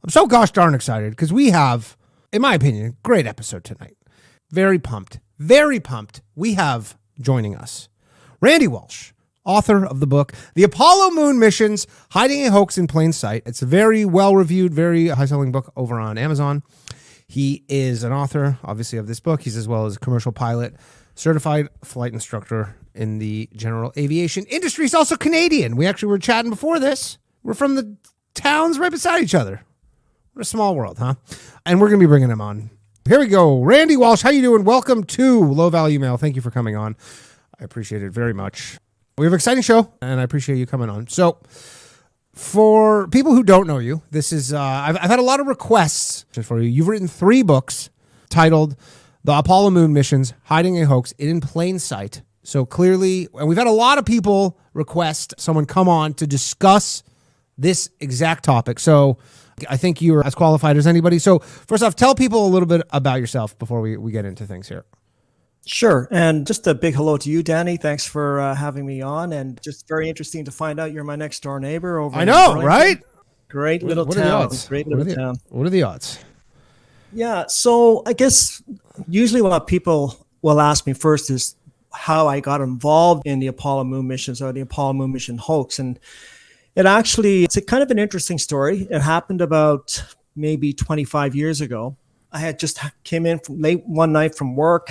I'm so gosh darn excited because we have, in my opinion, a great episode tonight. Very pumped. Very pumped. We have joining us Randy Walsh, author of the book, The Apollo Moon Missions, Hiding a Hoax in Plain Sight. It's a very well-reviewed, very high-selling book over on Amazon. He is an author, obviously, of this book. He's as well as a commercial pilot, certified flight instructor in the general aviation industry. He's also Canadian. We actually were chatting before this. We're from the towns right beside each other. What a small world, huh? And we're going to be bringing him on. Here we go. Randy Walsh, how you doing? Welcome to Low Value Mail. Thank you for coming on. I appreciate it very much. We have an exciting show, and I appreciate you coming on. So, for people who don't know you, this is I've had a lot of requests for you. You've written 3 books titled The Apollo Moon Missions, Hiding a Hoax in Plain Sight. So clearly, and we've had a lot of people request someone come on to discuss this exact topic. So I think you're as qualified as anybody. So first off, tell people a little bit about yourself before we get into things here. Sure. And just a big hello to you, Danny. Thanks for having me on. And just very interesting to find out you're my next door neighbor over I know, Burlington. right? Great little town. Great little town. What are the odds? Yeah. So I guess usually what people will ask me first is how I got involved in the Apollo Moon missions or the Apollo Moon mission hoax. And it's a kind of an interesting story. It happened about maybe 25 years ago. I had just came in from late one night from work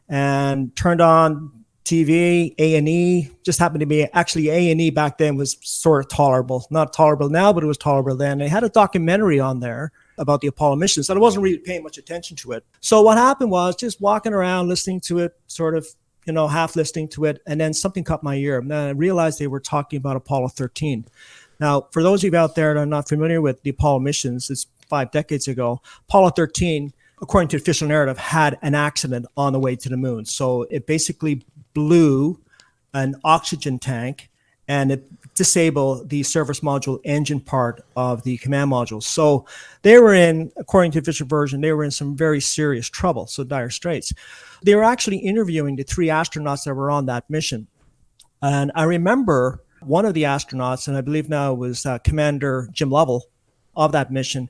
and turned on TV, A&E. Just happened to be actually A&E back then was sort of tolerable. Not tolerable now, but it was tolerable then. They had a documentary on there about the Apollo missions, and I wasn't really paying much attention to it. So what happened was just walking around, listening to it, sort of, half listening to it, and then something caught my ear. And then I realized they were talking about Apollo 13. Now, for those of you out there that are not familiar with the Apollo missions, it's 5 decades ago. Apollo 13, according to official narrative, had an accident on the way to the moon. So it basically blew an oxygen tank and it disabled the service module engine part of the command module. So they were in, according to official version, they were in some very serious trouble, so dire straits. They were actually interviewing the 3 astronauts that were on that mission. And I remember one of the astronauts, and I believe now it was Commander Jim Lovell of that mission,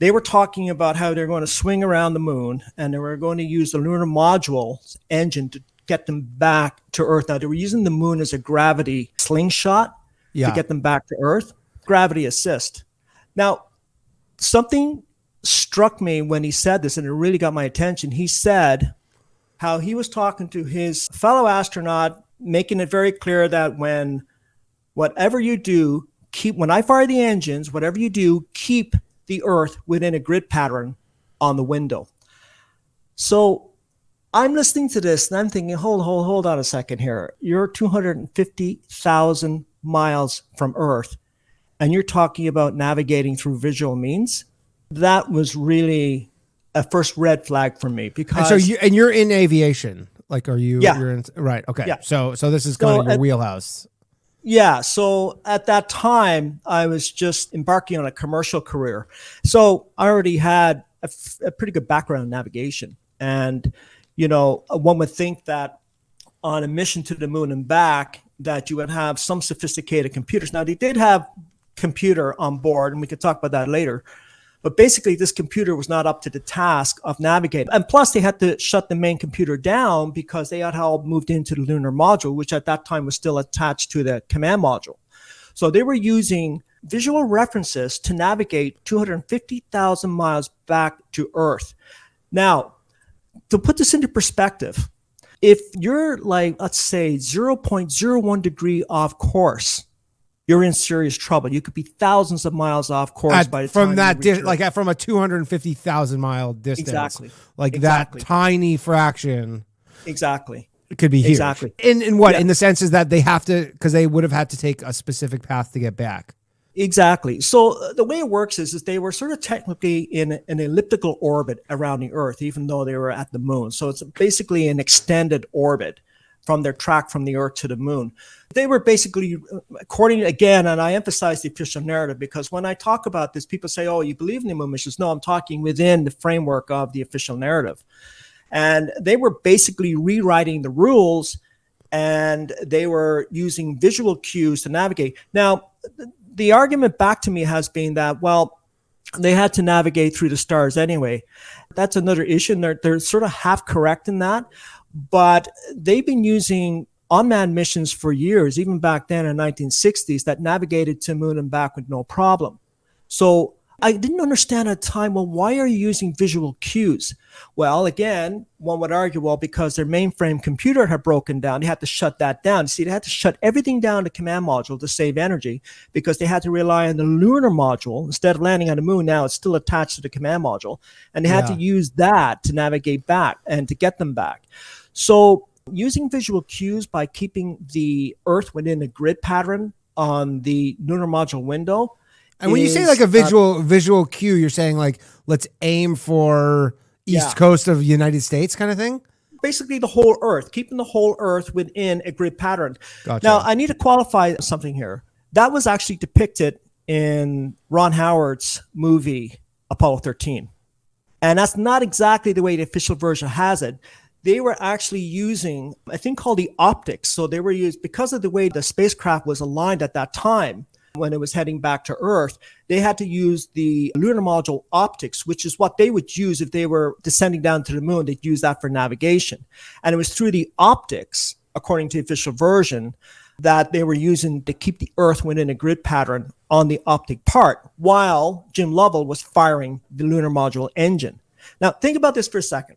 they were talking about how they're going to swing around the moon and they were going to use the lunar module's engine to get them back to Earth. Now, they were using the moon as a gravity slingshot to get them back to Earth, gravity assist. Now, something struck me when he said this, and it really got my attention. He said how he was talking to his fellow astronaut, making it very clear that whatever you do, when I fire the engines, whatever you do, keep the Earth within a grid pattern on the window. So I'm listening to this and I'm thinking, hold on a second here. You're 250,000 miles from Earth and you're talking about navigating through visual means. That was really a first red flag for me because. And so you're in aviation. Like, are you? Yeah. You're in, right. Okay. Yeah. So this is kind of your wheelhouse. Yeah. So at that time, I was just embarking on a commercial career. So I already had a pretty good background in navigation. And, one would think that on a mission to the moon and back, that you would have some sophisticated computers. Now, they did have computer on board, and we could talk about that later. But basically, this computer was not up to the task of navigating. And plus, they had to shut the main computer down because they had all moved into the lunar module, which at that time was still attached to the command module. So they were using visual references to navigate 250,000 miles back to Earth. Now, to put this into perspective, if you're like, let's say, 0.01 degree off course, you're in serious trouble. You could be thousands of miles off course by the from time that from a 250,000 mile distance. Exactly. That tiny fraction. Exactly. It could be huge. Exactly. In what? Yeah. In the sense is that they have to, because they would have had to take a specific path to get back. Exactly. So the way it works is they were sort of technically in an elliptical orbit around the Earth, even though they were at the moon. So it's basically an extended orbit from their track from the Earth to the moon. They were basically, according, again, and I emphasize the official narrative because when I talk about this, people say, oh, you believe in the moon missions? No, I'm talking within the framework of the official narrative. And they were basically rewriting the rules and they were using visual cues to navigate. Now, the argument back to me has been that, well, They had to navigate through the stars anyway. That's another issue. And they're sort of half correct in that. But they've been using unmanned missions for years, even back then in the 1960s, that navigated to moon and back with no problem. So I didn't understand at the time, well, why are you using visual cues? Well, again, one would argue, well, because their mainframe computer had broken down, they had to shut that down. See, they had to shut everything down, the command module, to save energy, because they had to rely on the lunar module. Instead of landing on the moon, now it's still attached to the command module. And they had to use that to navigate back and to get them back. So using visual cues by keeping the Earth within a grid pattern on the lunar module window. And when you say like a visual cue, you're saying like, let's aim for East Coast of the United States kind of thing? Basically the whole Earth, keeping the whole Earth within a grid pattern. Gotcha. Now, I need to qualify something here. That was actually depicted in Ron Howard's movie, Apollo 13. And that's not exactly the way the official version has it. They were actually using a thing called the optics. So they were used, because of the way the spacecraft was aligned at that time, when it was heading back to Earth, they had to use the lunar module optics, which is what they would use if they were descending down to the moon. They'd use that for navigation. And it was through the optics, according to the official version, that they were using to keep the Earth within a grid pattern on the optic part, while Jim Lovell was firing the lunar module engine. Now, think about this for a second.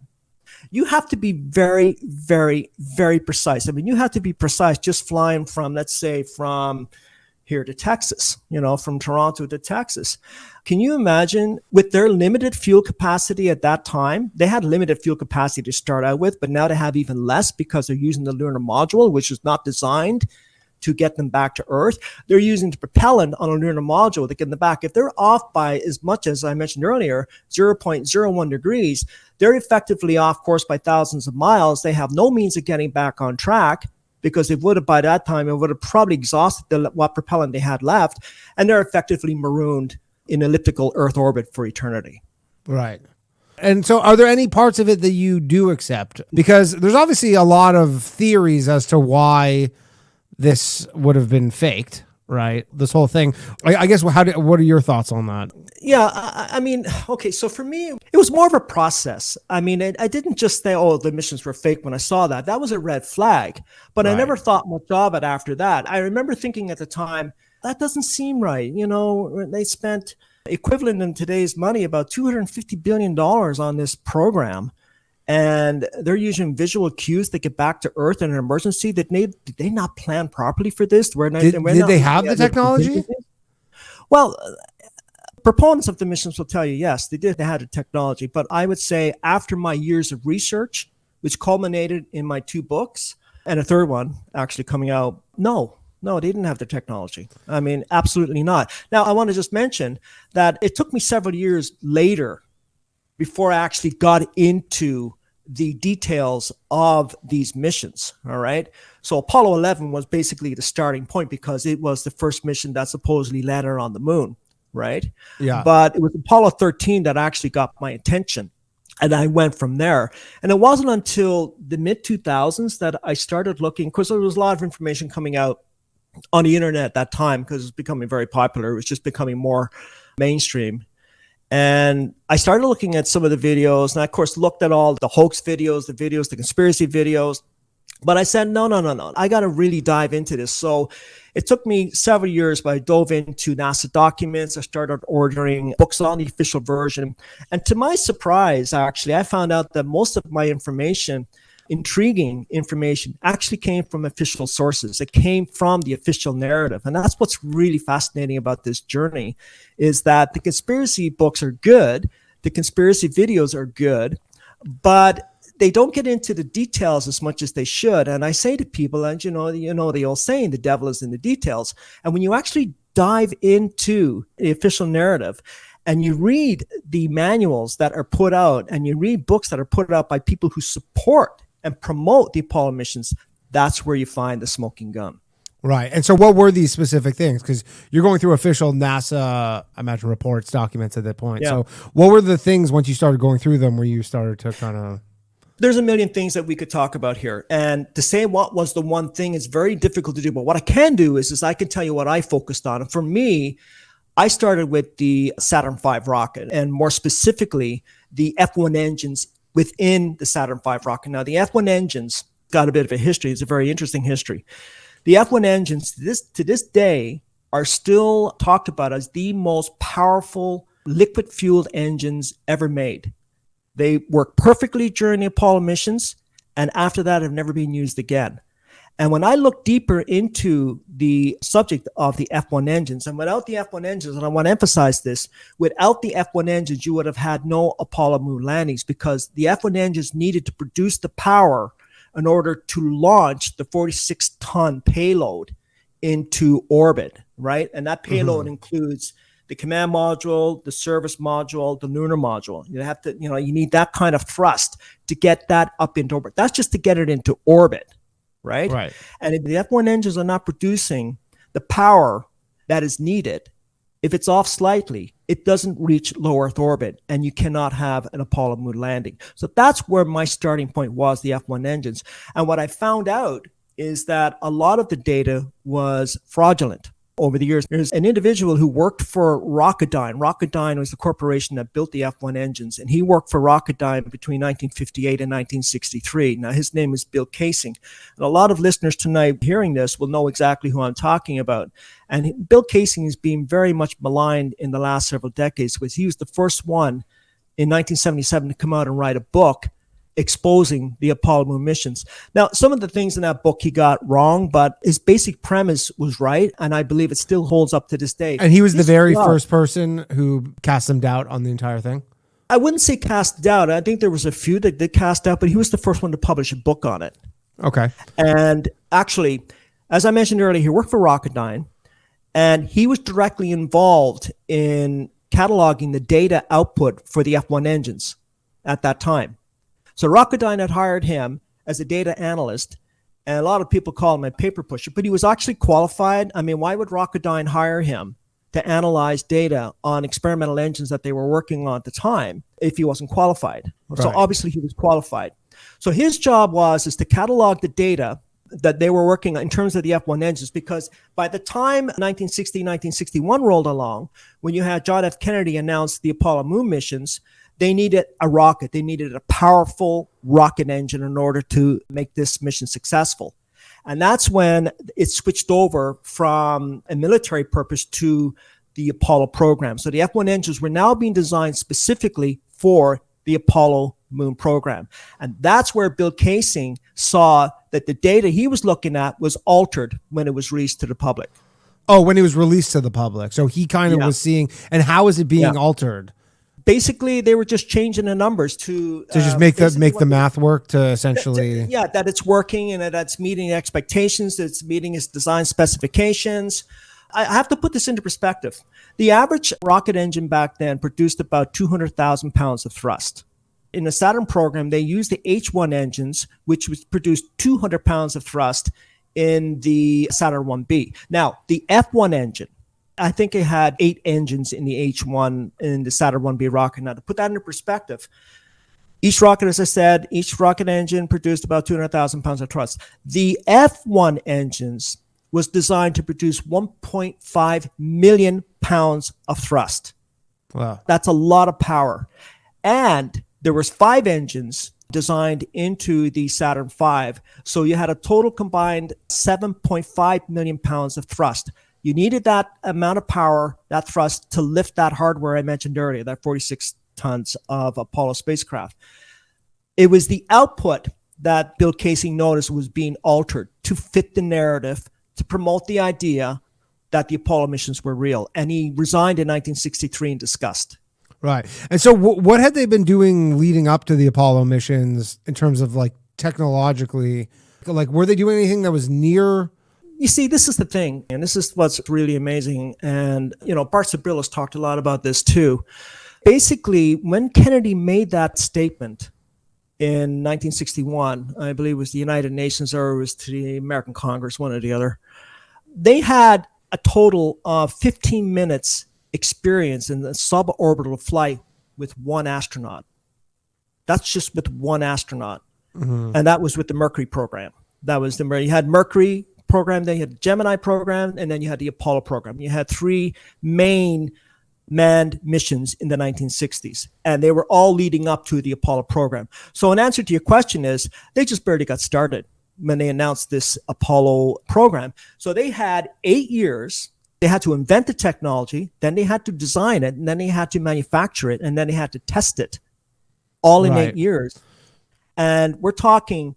You have to be very, very, very precise. I mean, you have to be precise just flying from, let's say, from here to Texas, from Toronto to Texas. Can you imagine, with their limited fuel capacity at that time, they had limited fuel capacity to start out with, but now they have even less because they're using the lunar module, which is not designed to get them back to Earth. They're using the propellant on a lunar module to get them back. If they're off by as much as I mentioned earlier, 0.01 degrees, they're effectively off course by thousands of miles. They have no means of getting back on track, because it would have, by that time, it would have probably exhausted what propellant they had left, and they're effectively marooned in elliptical Earth orbit for eternity. Right. And so are there any parts of it that you do accept? Because there's obviously a lot of theories as to why this would have been faked, right? This whole thing. I guess, what are your thoughts on that? Yeah, I mean, okay, so for me, it was more of a process. I mean, I didn't just say, oh, the missions were fake when I saw that. That was a red flag. But I never thought much of it after that. I remember thinking at the time, that doesn't seem right. They spent equivalent in today's money about $250 billion on this program. And they're using visual cues to get back to Earth in an emergency. Did they not plan properly for this? Did they have the technology? Well, proponents of the missions will tell you, yes, they did. They had the technology. But I would say after my years of research, which culminated in my 2 books, and a third one actually coming out, no, they didn't have the technology. I mean, absolutely not. Now, I want to just mention that it took me several years later before I actually got into the details of these missions, all right? So Apollo 11 was basically the starting point because it was the first mission that supposedly landed on the moon, right? Yeah. But it was Apollo 13 that actually got my attention, and I went from there. And it wasn't until the mid-2000s that I started looking, because there was a lot of information coming out on the internet at that time because it was becoming very popular. It was just becoming more mainstream. And I started looking at some of the videos, and I, of course, looked at all the hoax videos, the conspiracy videos. But I said, no. I got to really dive into this. So it took me several years, but I dove into NASA documents. I started ordering books on the official version. And to my surprise, actually, I found out that most of my information, intriguing information, actually came from official sources. It came from the official narrative. And that's what's really fascinating about this journey, is that the conspiracy books are good, the conspiracy videos are good, but they don't get into the details as much as they should. And I say to people, and you know the old saying, the devil is in the details. And when you actually dive into the official narrative and you read the manuals that are put out, and you read books that are put out by people who support and promote the Apollo missions, that's where you find the smoking gun. Right. And so what were these specific things? Because you're going through official NASA, I imagine, reports, documents at that point. Yeah. So what were the things, once you started going through them, where you started to kind of... There's a million things that we could talk about here. And to say what was the one thing is very difficult to do. But what I can do is I can tell you what I focused on. And for me, I started with the Saturn V rocket, and more specifically, the F1 engines within the Saturn V rocket. Now, the F1 engines got a bit of a history. It's a very interesting history. The F1 engines to this day are still talked about as the most powerful liquid-fueled engines ever made. They work perfectly during the Apollo missions, and after that have never been used again. And when I look deeper into the subject of the F1 engines, and without the F1 engines, and I want to emphasize this, without the F1 engines, you would have had no Apollo moon landings, because the F1 engines needed to produce the power in order to launch the 46-ton payload into orbit, right? And that payload includes the command module, the service module, the lunar module. You need that kind of thrust to get that up into orbit. That's just to get it into orbit. Right. And if the F1 engines are not producing the power that is needed, if it's off slightly, it doesn't reach low Earth orbit, and you cannot have an Apollo moon landing. So that's where my starting point was, the F1 engines. And what I found out is that a lot of the data was fraudulent. Over the years, there's an individual who worked for Rocketdyne. Rocketdyne was the corporation that built the F1 engines, and he worked for Rocketdyne between 1958 and 1963. Now, his name is Bill Casing. And a lot of listeners tonight hearing this will know exactly who I'm talking about. And Bill Casing is being very much maligned in the last several decades, because he was the first one in 1977 to come out and write a book exposing the Apollo moon missions. Now, some of the things in that book he got wrong, but his basic premise was right, and I believe it still holds up to this day. And he was the very first person who cast some doubt on the entire thing? I wouldn't say cast doubt. I think there was a few that did cast doubt, but he was the first one to publish a book on it. Okay. And actually, as I mentioned earlier, he worked for Rocketdyne, and he was directly involved in cataloging the data output for the F1 engines at that time. So Rocketdyne had hired him as a data analyst, and a lot of people call him a paper pusher, but he was actually qualified. I mean, why would Rocketdyne hire him to analyze data on experimental engines that they were working on at the time if he wasn't qualified? Right. So obviously he was qualified. So his job is to catalog the data that they were working on in terms of the F1 engines, because by the time 1960, 1961 rolled along, when you had John F. Kennedy announce the Apollo moon missions, they needed a rocket. They needed a powerful rocket engine in order to make this mission successful. And that's when it switched over from a military purpose to the Apollo program. So the F1 engines were now being designed specifically for the Apollo moon program. And that's where Bill Casing saw that the data he was looking at was altered when it was released to the public. Oh, when it was released to the public. So he kind of was seeing, and how is it being altered? Basically, they were just changing the numbers to just make the math work to essentially that it's working and that it's meeting expectations, that it's meeting its design specifications. I have to put this into perspective. The average rocket engine back then produced about 200,000 pounds of thrust. In the Saturn program, they used the H1 engines, which was produced 200 pounds of thrust in the Saturn 1B. Now, the F1 engine, I think it had 8 engines in the H1 in the Saturn 1B rocket. Now, to put that into perspective, each rocket, as I said, each rocket engine produced about 200,000 pounds of thrust. The F1 engines was designed to produce 1.5 million pounds of thrust. Wow. That's a lot of power. And there was 5 engines designed into the Saturn V. So you had a total combined 7.5 million pounds of thrust. You needed that amount of power, that thrust, to lift that hardware I mentioned earlier, that 46 tons of Apollo spacecraft. It was the output that Bill Casing noticed was being altered to fit the narrative, to promote the idea that the Apollo missions were real. And he resigned in 1963 in disgust. Right. And so what had they been doing leading up to the Apollo missions in terms of like technologically? Like, were they doing anything that was near? You see, this is the thing, and this is what's really amazing. And, Bart Sabrillas talked a lot about this too. Basically, when Kennedy made that statement in 1961, I believe it was the United Nations or it was to the American Congress, one or the other, they had a total of 15 minutes experience in the suborbital flight with one astronaut. That's just with one astronaut. Mm-hmm. And that was with the Mercury program. That was you had Mercury program, then you had the Gemini program, and then you had the Apollo program. You had three main manned missions in the 1960s, and they were all leading up to the Apollo program. So in answer to your question is, they just barely got started when they announced this Apollo program. So they had 8 years. They had to invent the technology, then they had to design it, and then they had to manufacture it, and then they had to test it all in 8 years. And we're talking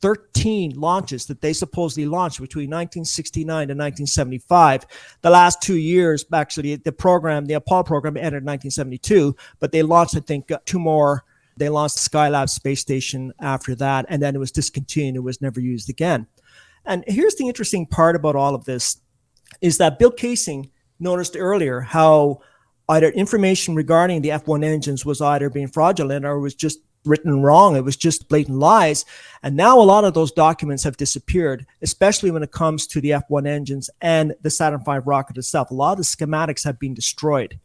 13 launches that they supposedly launched between 1969 and 1975. The last 2 years, actually, the Apollo program ended in 1972, but they launched, I think, 2 more. They launched the Skylab space station after that, and then it was discontinued. It was never used again. And here's the interesting part about all of this, is that Bill Kaysing noticed earlier how either information regarding the F1 engines was either being fraudulent or was just written wrong. It was just blatant lies. And now a lot of those documents have disappeared, especially when it comes to the F1 engines and the Saturn V rocket itself. A lot of the schematics have been destroyed.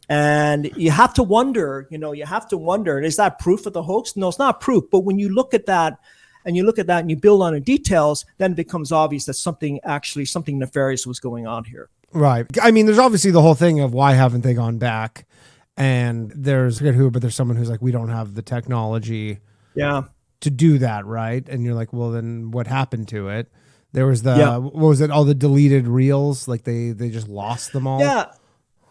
And you have to wonder, is that proof of the hoax? No, it's not proof. But when you look at that and you build on the details, then it becomes obvious that something nefarious was going on here. Right. I mean, there's obviously the whole thing of why haven't they gone back? And there's, I forget who, but there's someone who's like, we don't have the technology to do that, right? And you're like, well, then what happened to it? There was what was it, all the deleted reels? Like they just lost them all? Yeah.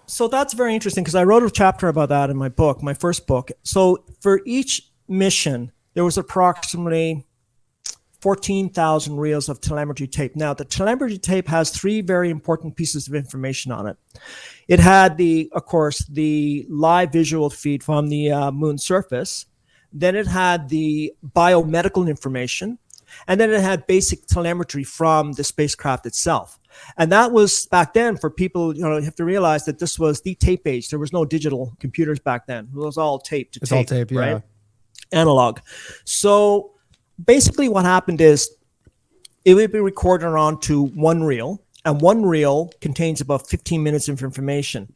So that's very interesting because I wrote a chapter about that in my book, my first book. So for each mission, there was approximately 14,000 reels of telemetry tape. Now, the telemetry tape has 3 very important pieces of information on it. It had of course, the live visual feed from the moon surface. Then it had the biomedical information. And then it had basic telemetry from the spacecraft itself. And that was back then for people, you have to realize that this was the tape age. There was no digital computers back then. It was all tape to tape. It's all tape, yeah. Right? Analog. So basically what happened is it would be recorded onto one reel, and one reel contains about 15 minutes of information.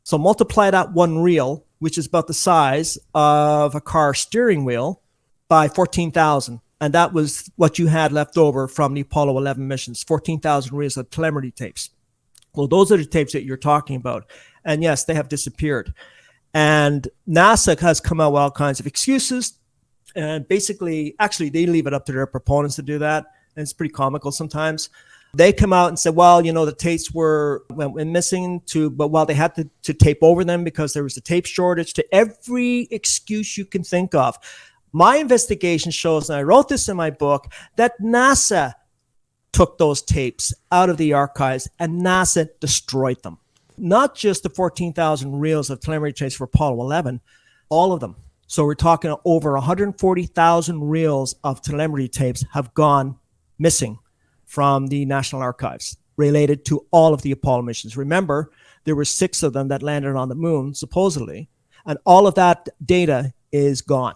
So multiply that one reel, which is about the size of a car steering wheel, by 14,000. And that was what you had left over from the Apollo 11 missions, 14,000 reels of telemetry tapes. Well, those are the tapes that you're talking about. And yes, they have disappeared. And NASA has come out with all kinds of excuses. And basically, actually, they leave it up to their proponents to do that. And it's pretty comical sometimes. They come out and say, well, the tapes went missing but they had to tape over them because there was a tape shortage, to every excuse you can think of. My investigation shows, and I wrote this in my book, that NASA took those tapes out of the archives and NASA destroyed them. Not just the 14,000 reels of telemetry tapes for Apollo 11, all of them. So we're talking over 140,000 reels of telemetry tapes have gone missing from the National Archives related to all of the Apollo missions. Remember, there were 6 of them that landed on the moon, supposedly, and all of that data is gone.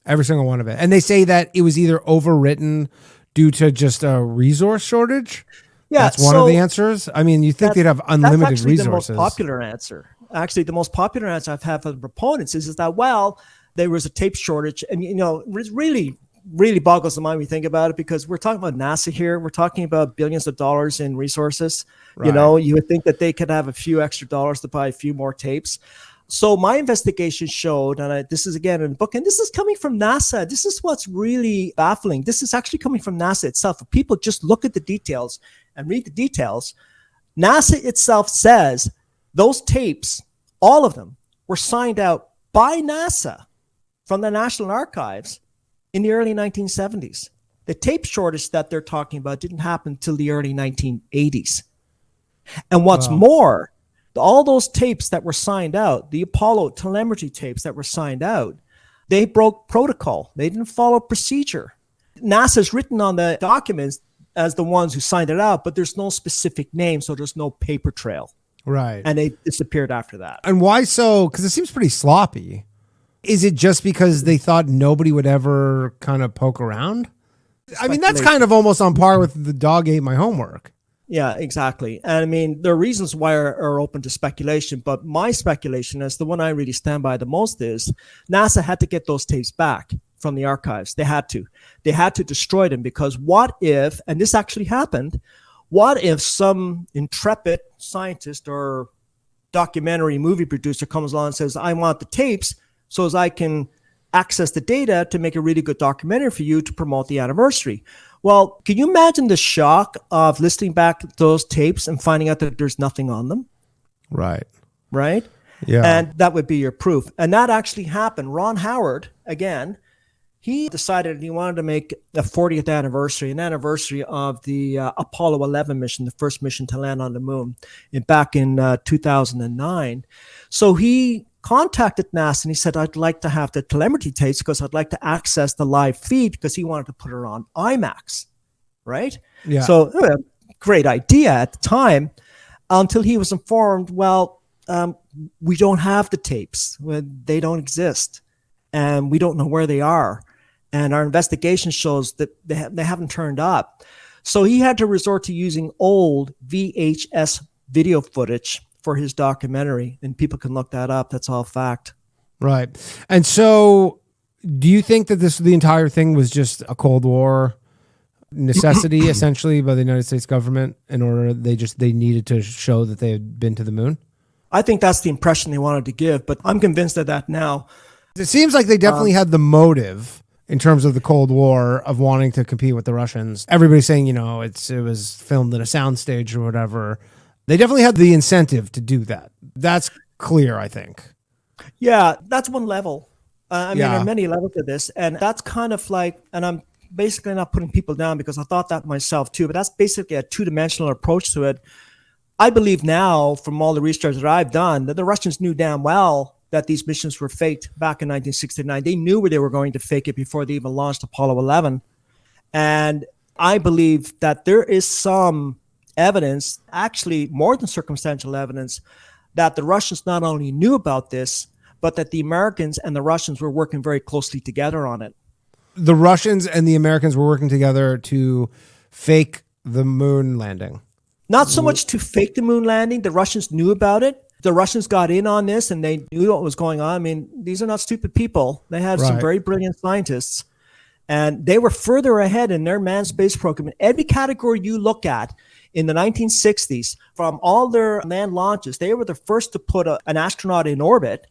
Every single one of it. And they say that it was either overwritten due to just a resource shortage. Yeah, that's one of the answers. I mean, you think they'd have unlimited resources. The most popular answer. Actually, the most popular answer I've had from the proponents is that, well, there was a tape shortage. And, it really boggles the mind when you think about it, because we're talking about NASA here. We're talking about billions of dollars in resources. Right. You would think that they could have a few extra dollars to buy a few more tapes. So my investigation showed, and this is again in the book, and this is coming from NASA. This is what's really baffling. This is actually coming from NASA itself. If people just look at the details and read the details, NASA itself says those tapes, all of them, were signed out by NASA from the National Archives in the early 1970s. The tape shortage that they're talking about didn't happen until the early 1980s. And what's more, all those tapes that were signed out, the Apollo telemetry tapes that were signed out, they broke protocol. They didn't follow procedure. NASA's written on the documents as the ones who signed it out, but there's no specific name, so there's no paper trail. Right. And they disappeared after that. And why so? Because it seems pretty sloppy. Is it just because they thought nobody would ever kind of poke around? I mean, that's kind of almost on par with the dog ate my homework. Yeah, exactly. And I mean, there are reasons why are open to speculation, but my speculation is the one I really stand by the most is NASA had to get those tapes back. from the archives. They had to destroy them, because what if, and this actually happened, what if some intrepid scientist or documentary movie producer comes along and says, I want the tapes so as I can access the data to make a really good documentary for you to promote the anniversary. Well, can you imagine the shock of listening back to those tapes and finding out that there's nothing on them? Right. Right? Yeah. And that would be your proof. And that actually happened. Ron Howard, again, he decided he wanted to make a 40th anniversary, an anniversary of the Apollo 11 mission, the first mission to land on the moon back in 2009. So he contacted NASA and he said, I'd like to have the telemetry tapes because I'd like to access the live feed, because he wanted to put it on IMAX, right? Yeah. So great idea at the time, until he was informed, well, we don't have the tapes. They don't exist, and we don't know where they are. And our investigation shows that they haven't turned up. So he had to resort to using old VHS video footage for his documentary, and people can look that up. That's all fact. Right. And so do you think that the entire thing was just a Cold War necessity essentially by the United States government in order they needed to show that they had been to the moon? I think that's the impression they wanted to give, but I'm convinced of that now. It seems like they definitely had the motive in terms of the Cold War of wanting to compete with the Russians. Everybody's saying, it was filmed at a soundstage or whatever. They definitely had the incentive to do that. That's clear, I think. Yeah, that's one level. There are many levels to this, and that's kind of like, and I'm basically not putting people down because I thought that myself too, but that's basically a two-dimensional approach to it. I believe now, from all the research that I've done, that the Russians knew damn well that these missions were faked back in 1969. They knew where they were going to fake it before they even launched Apollo 11. And I believe that there is some evidence, actually more than circumstantial evidence, that the Russians not only knew about this, but that the Americans and the Russians were working very closely together on it. The Russians and the Americans were working together to fake the moon landing. Not so much to fake the moon landing. The Russians knew about it. The Russians got in on this and they knew what was going on. I mean, these are not stupid people. They have some very brilliant scientists, and they were further ahead in their manned space program. In every category you look at in the 1960s, from all their manned launches, they were the first to put an astronaut in orbit.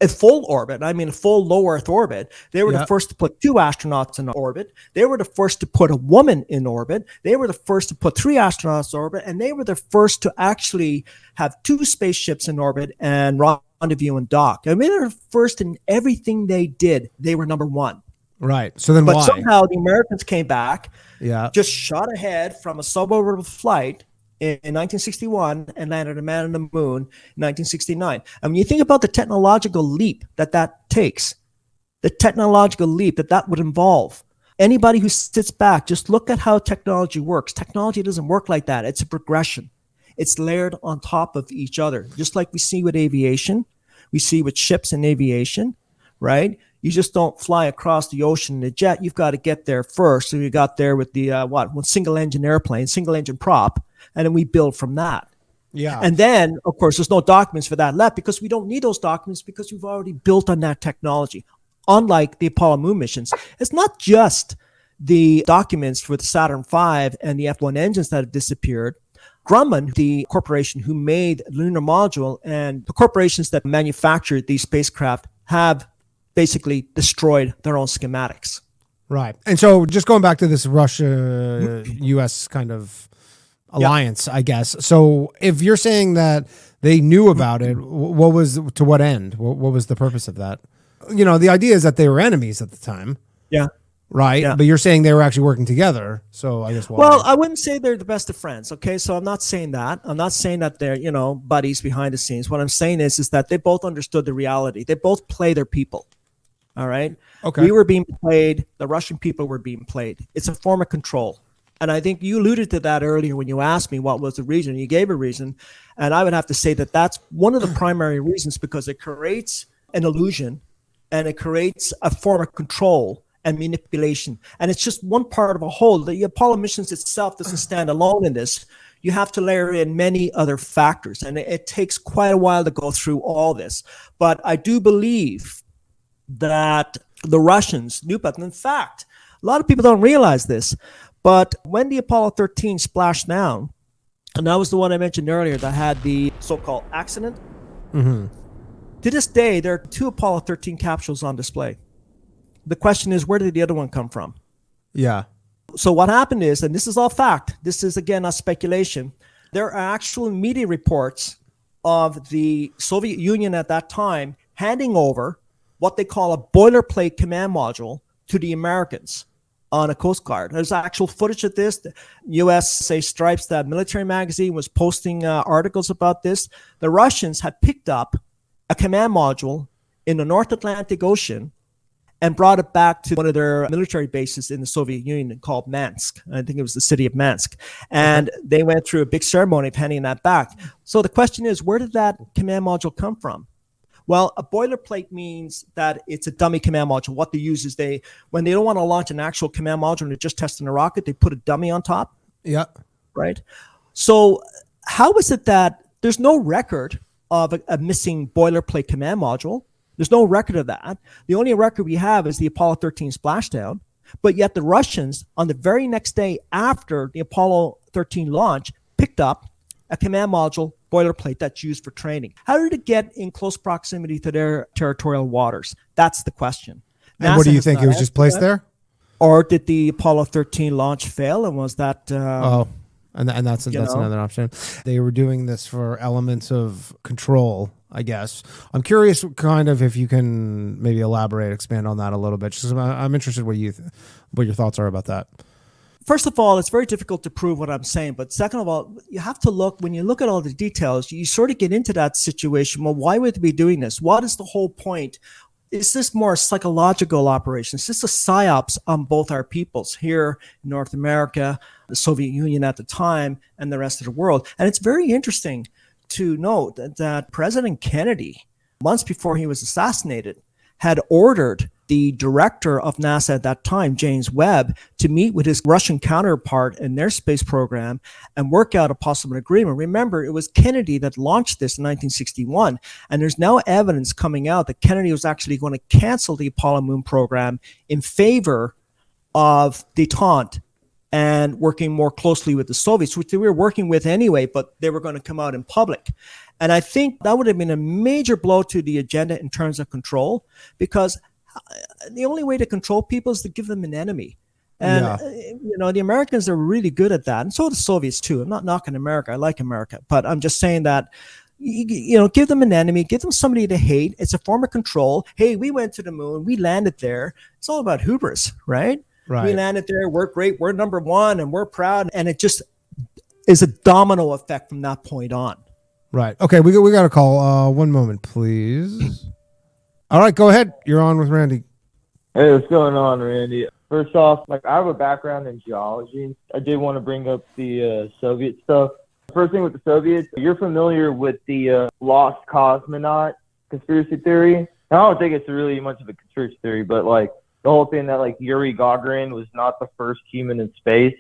A full orbit, a full low Earth orbit. They were the first to put 2 astronauts in orbit. They were the first to put a woman in orbit. They were the first to put 3 astronauts in orbit. And they were the first to actually have 2 spaceships in orbit and rendezvous and dock. They were first in everything they did. They were number 1. Right. So then but why? Somehow the Americans came back, just shot ahead from a suborbital flight in 1961 and landed a man on the moon in 1969. And when you think about the technological leap that takes, the technological leap that would involve, anybody who sits back, just look at how technology works. Technology doesn't work like that. It's a progression. It's layered on top of each other, just like we see with aviation. We see with ships in aviation, right? You just don't fly across the ocean in a jet. You've got to get there first. So you got there with the one single engine airplane, single engine prop, and then we build from that. Yeah. And then, of course, there's no documents for that left because we don't need those documents because we've already built on that technology. Unlike the Apollo moon missions, it's not just the documents for the Saturn V and the F1 engines that have disappeared. Grumman, the corporation who made the lunar module, and the corporations that manufactured these spacecraft have basically destroyed their own schematics. Right. And so just going back to this Russia-U.S. kind of alliance, I guess. So if you're saying that they knew about it, to what end? What was the purpose of that? The idea is that they were enemies at the time. Yeah. Right. Yeah. But you're saying they were actually working together. So I guess. Well, I wouldn't say they're the best of friends. Okay. So I'm not saying that. I'm not saying that they're, buddies behind the scenes. What I'm saying is that they both understood the reality. They both play their people. All right. Okay. We were being played. The Russian people were being played. It's a form of control. And I think you alluded to that earlier when you asked me what was the reason. You gave a reason. And I would have to say that that's one of the primary reasons, because it creates an illusion and it creates a form of control and manipulation. And it's just one part of a whole. The Apollo missions itself doesn't stand alone in this. You have to layer in many other factors. And it takes quite a while to go through all this. But I do believe that the Russians knew about them. In fact, a lot of people don't realize this, but when the Apollo 13 splashed down, and that was the one I mentioned earlier that had the so-called accident, to this day, there are 2 Apollo 13 capsules on display. The question is, where did the other one come from? Yeah. So what happened is, and this is all fact, this is again not speculation, there are actual media reports of the Soviet Union at that time handing over what they call a boilerplate command module to the Americans on a Coast Guard. There's actual footage of this. The U.S. say Stripes, that military magazine, was posting articles about this. The Russians had picked up a command module in the North Atlantic Ocean and brought it back to one of their military bases in the Soviet Union called Mansk. I think it was the city of Mansk. And they went through a big ceremony of handing that back. So the question is, where did that command module come from? Well, a boilerplate means that it's a dummy command module. What they use is when they don't want to launch an actual command module and they're just testing a rocket, they put a dummy on top. Yeah. Right? So how is it that there's no record of a missing boilerplate command module? There's no record of that. The only record we have is the Apollo 13 splashdown. But yet the Russians, on the very next day after the Apollo 13 launch, picked up a command module boilerplate that's used for training. How did it get in close proximity to their territorial waters? That's the question. And what do you think? It was just placed there? Or did the Apollo 13 launch fail? And was that... And that's another option. They were doing this for elements of control, I guess. I'm curious, kind of, if you can maybe elaborate, expand on that a little bit. Just I'm interested what your thoughts are about that. First of all, it's very difficult to prove what I'm saying. But second of all, you have to look, when you look at all the details, you sort of get into that situation. Well, why would they be doing this? What is the whole point? Is this more a psychological operation? Is this a psyops on both our peoples here in North America, the Soviet Union at the time, and the rest of the world? And it's very interesting to note that President Kennedy, months before he was assassinated, had ordered the director of NASA at that time, James Webb, to meet with his Russian counterpart in their space program and work out a possible agreement. Remember, it was Kennedy that launched this in 1961, and there's now evidence coming out that Kennedy was actually going to cancel the Apollo moon program in favor of detente and working more closely with the Soviets, which they were working with anyway, but they were going to come out in public. And I think that would have been a major blow to the agenda in terms of control, because the only way to control people is to give them an enemy. And, the Americans are really good at that. And so are the Soviets too. I'm not knocking America. I like America. But I'm just saying that, give them an enemy, give them somebody to hate. It's a form of control. Hey, we went to the moon. We landed there. It's all about hubris, right? Right. We landed there. We're great. We're number one and we're proud. And it just is a domino effect from that point on. Right. Okay, we got a call. One moment, please. All right, go ahead. You're on with Randy. Hey, what's going on, Randy? First off, I have a background in geology. I did want to bring up the Soviet stuff. First thing with the Soviets, you're familiar with the lost cosmonaut conspiracy theory? And I don't think it's really much of a conspiracy theory, but the whole thing that Yuri Gagarin was not the first human in space,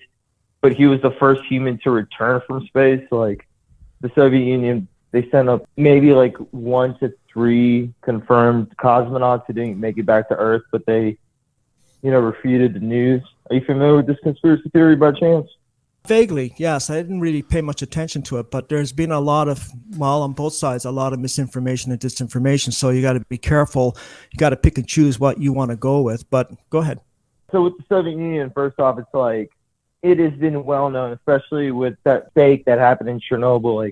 but he was the first human to return from space. The Soviet Union, they sent up maybe 1 to 3 confirmed cosmonauts who didn't make it back to Earth, but they, refuted the news. Are you familiar with this conspiracy theory by chance? Vaguely, yes. I didn't really pay much attention to it, but there's been a lot of, on both sides, a lot of misinformation and disinformation. So you got to be careful. You got to pick and choose what you want to go with. But go ahead. So with the Soviet Union, first off, it's it has been well known, especially with that fake that happened in Chernobyl.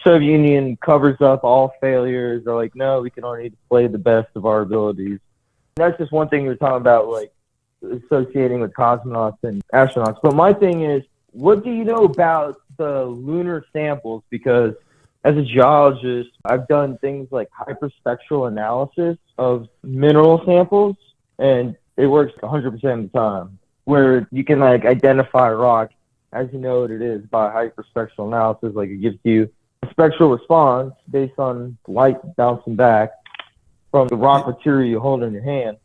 Soviet Union covers up all failures. They're no, we can only play the best of our abilities. And that's just one thing you're talking about, associating with cosmonauts and astronauts. But my thing is, what do you know about the lunar samples? Because as a geologist, I've done things like hyperspectral analysis of mineral samples, and it works 100% of the time, where you can identify a rock as you know what it is by hyperspectral analysis. It gives you a spectral response based on light bouncing back from the rock material you hold in your hand.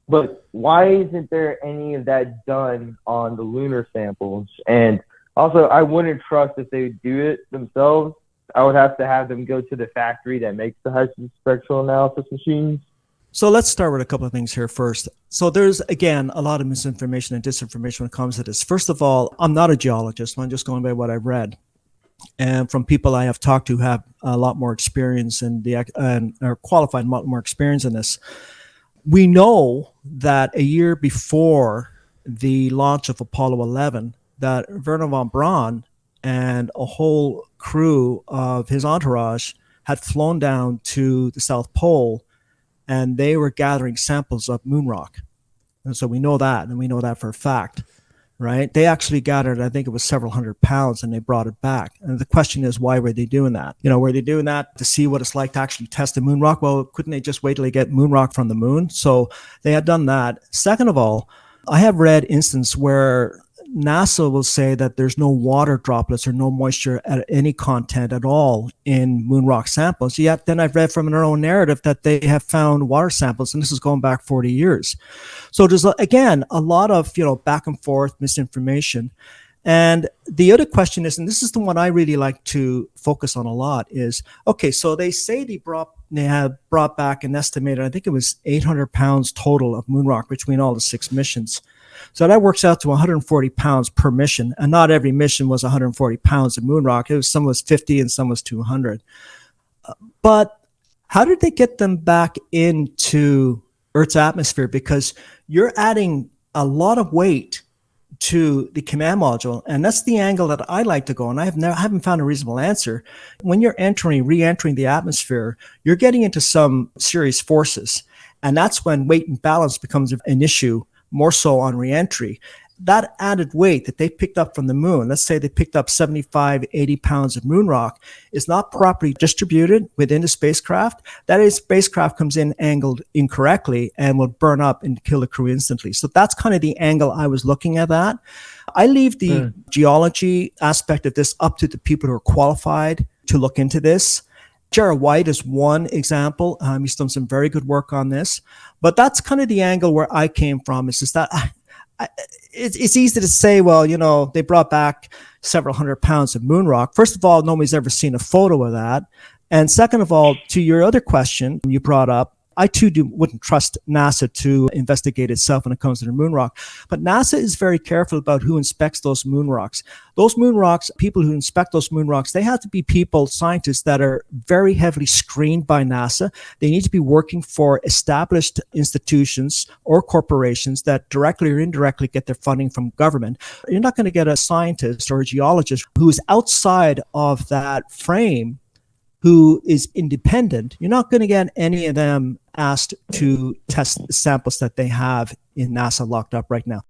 But why isn't there any of that done on the lunar samples? And also, I wouldn't trust if they would do it themselves. I would have to have them go to the factory that makes the hyperspectral analysis machines So let's start with a couple of things here first. So there's, again, a lot of misinformation and disinformation when it comes to this. First of all, I'm not a geologist. I'm just going by what I've read. And from people I have talked to who have a lot more experience and are qualified, a lot more experience in this. We know that a year before the launch of Apollo 11, that Wernher von Braun and a whole crew of his entourage had flown down to the South Pole, and they were gathering samples of moon rock. And so we know that, and we know that for a fact, right? They actually gathered, I think it was several hundred pounds, and they brought it back. And the question is, why were they doing that? Were they doing that to see what it's like to actually test the moon rock? Well, couldn't they just wait till they get moon rock from the moon? So they had done that. Second of all, I have read instances where NASA will say that there's no water droplets or no moisture at any content at all in moon rock samples. Yet then I've read from their own narrative that they have found water samples, and this is going back 40 years. So there's, again, a lot of, back and forth misinformation. And the other question is, and this is the one I really like to focus on a lot, is, okay, so they say they have brought back an estimated, I think it was 800 pounds total of moon rock between all the 6 missions. So that works out to 140 pounds per mission. And not every mission was 140 pounds of moon rock. Some was 50 and some was 200. But how did they get them back into Earth's atmosphere? Because you're adding a lot of weight to the command module. And that's the angle that I like to go. And I haven't found a reasonable answer. When you're re-entering the atmosphere, you're getting into some serious forces. And that's when weight and balance becomes an issue, more so on reentry. That added weight that they picked up from the moon, let's say they picked up 75, 80 pounds of moon rock, is not properly distributed within the spacecraft. That is, spacecraft comes in angled incorrectly and will burn up and kill the crew instantly. So that's kind of the angle I was looking at that. I leave the geology aspect of this up to the people who are qualified to look into this. Jared White is one example. He's done some very good work on this. But that's kind of the angle where I came from. It's just that it's easy to say, well, they brought back several hundred pounds of moon rock. First of all, nobody's ever seen a photo of that. And second of all, to your other question you brought up, I too wouldn't trust NASA to investigate itself when it comes to the moon rock. But NASA is very careful about who inspects those moon rocks. Those moon rocks, people who inspect those moon rocks, they have to be scientists that are very heavily screened by NASA. They need to be working for established institutions or corporations that directly or indirectly get their funding from government. You're not going to get a scientist or a geologist who is outside of that frame, who is independent. You're not going to get any of them asked to test the samples that they have in NASA locked up right now.